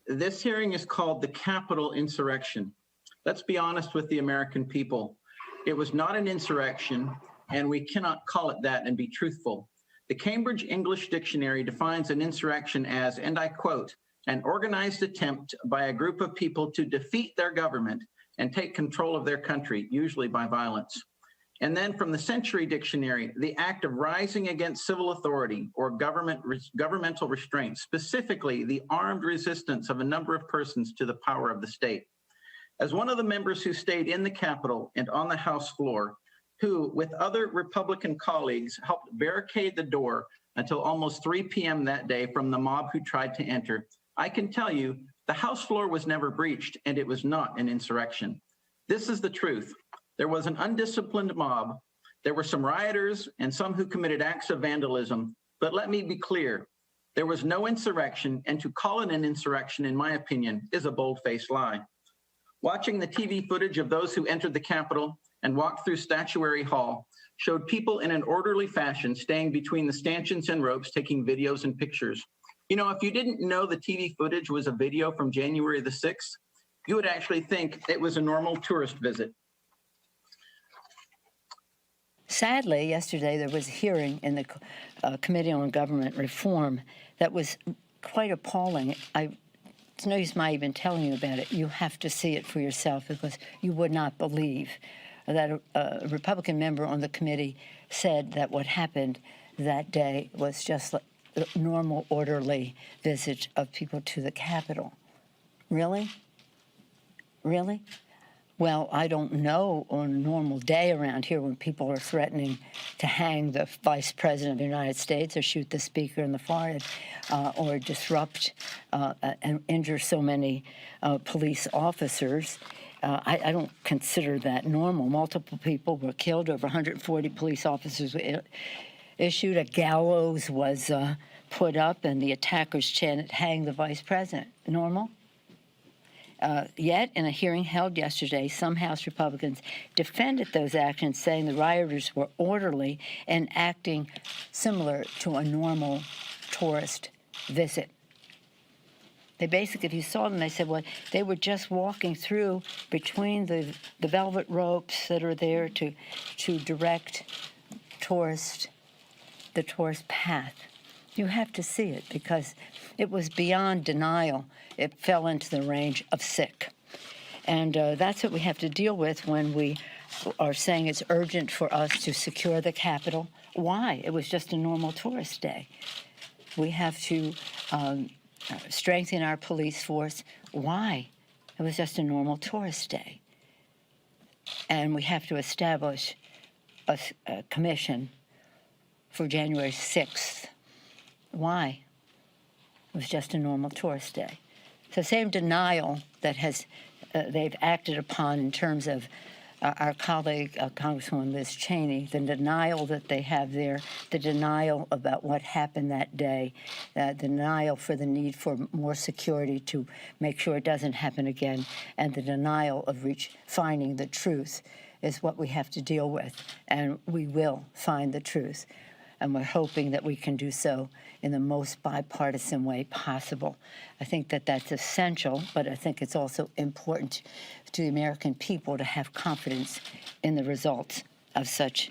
This hearing is called the Capitol Insurrection. Let's be honest with the American people. It was not an insurrection, and we cannot call it that and be truthful. The Cambridge English Dictionary defines an insurrection as, and I quote, an organized attempt by a group of people to defeat their government and take control of their country, usually by violence. And then from the Century Dictionary, the act of rising against civil authority or governmental restraint, specifically the armed resistance of a number of persons to the power of the state. As one of the members who stayed in the Capitol and on the House floor, who, with other Republican colleagues, helped barricade the door until almost 3 p.m. that day from the mob who tried to enter, I can tell you the House floor was never breached, and it was not an insurrection. This is the truth. There was an undisciplined mob. There were some rioters and some who committed acts of vandalism. But let me be clear, there was no insurrection, and to call it an insurrection, in my opinion, is a bold-faced lie. Watching the TV footage of those who entered the Capitol and walked through Statuary Hall showed people in an orderly fashion staying between the stanchions and ropes taking videos and pictures. You know, if you didn't know the TV footage was a video from January the 6th, you would actually think it was a normal tourist visit. Sadly, yesterday there was a hearing in the Committee on Government Reform that was quite appalling. It's no use my even telling you about it. You have to see it for yourself because you would not believe that a Republican member on the committee said that what happened that day was just a normal, orderly visit of people to the Capitol. Really? Really? Well, I don't know on a normal day around here when people are threatening to hang the Vice President of the United States or shoot the Speaker in the forehead or disrupt and injure so many police officers. I don't consider that normal. Multiple people were killed. Over 140 police officers were issued. A gallows was put up, and the attackers chanted, "Hang the Vice President." Normal? Yet, in a hearing held yesterday, some House Republicans defended those actions, saying the rioters were orderly and acting similar to a normal tourist visit. They basically, if you saw them, they said, well, they were just walking through between the velvet ropes that are there to direct the tourist path. You have to see it because it was beyond denial. It fell into the range of sick. And that's what we have to deal with when we are saying it's urgent for us to secure the Capitol. Why? It was just a normal tourist day. We have to strengthen our police force. Why? It was just a normal tourist day. And we have to establish a commission for January 6th. Why? It was just a normal tourist day. So same denial that they've acted upon in terms of our colleague, Congresswoman Liz Cheney, the denial that they have there, the denial about what happened that day, the denial for the need for more security to make sure it doesn't happen again, and the denial of finding the truth is what we have to deal with. And we will find the truth. And we're hoping that we can do so in the most bipartisan way possible. I think that that's essential, but I think it's also important to the American people to have confidence in the results of such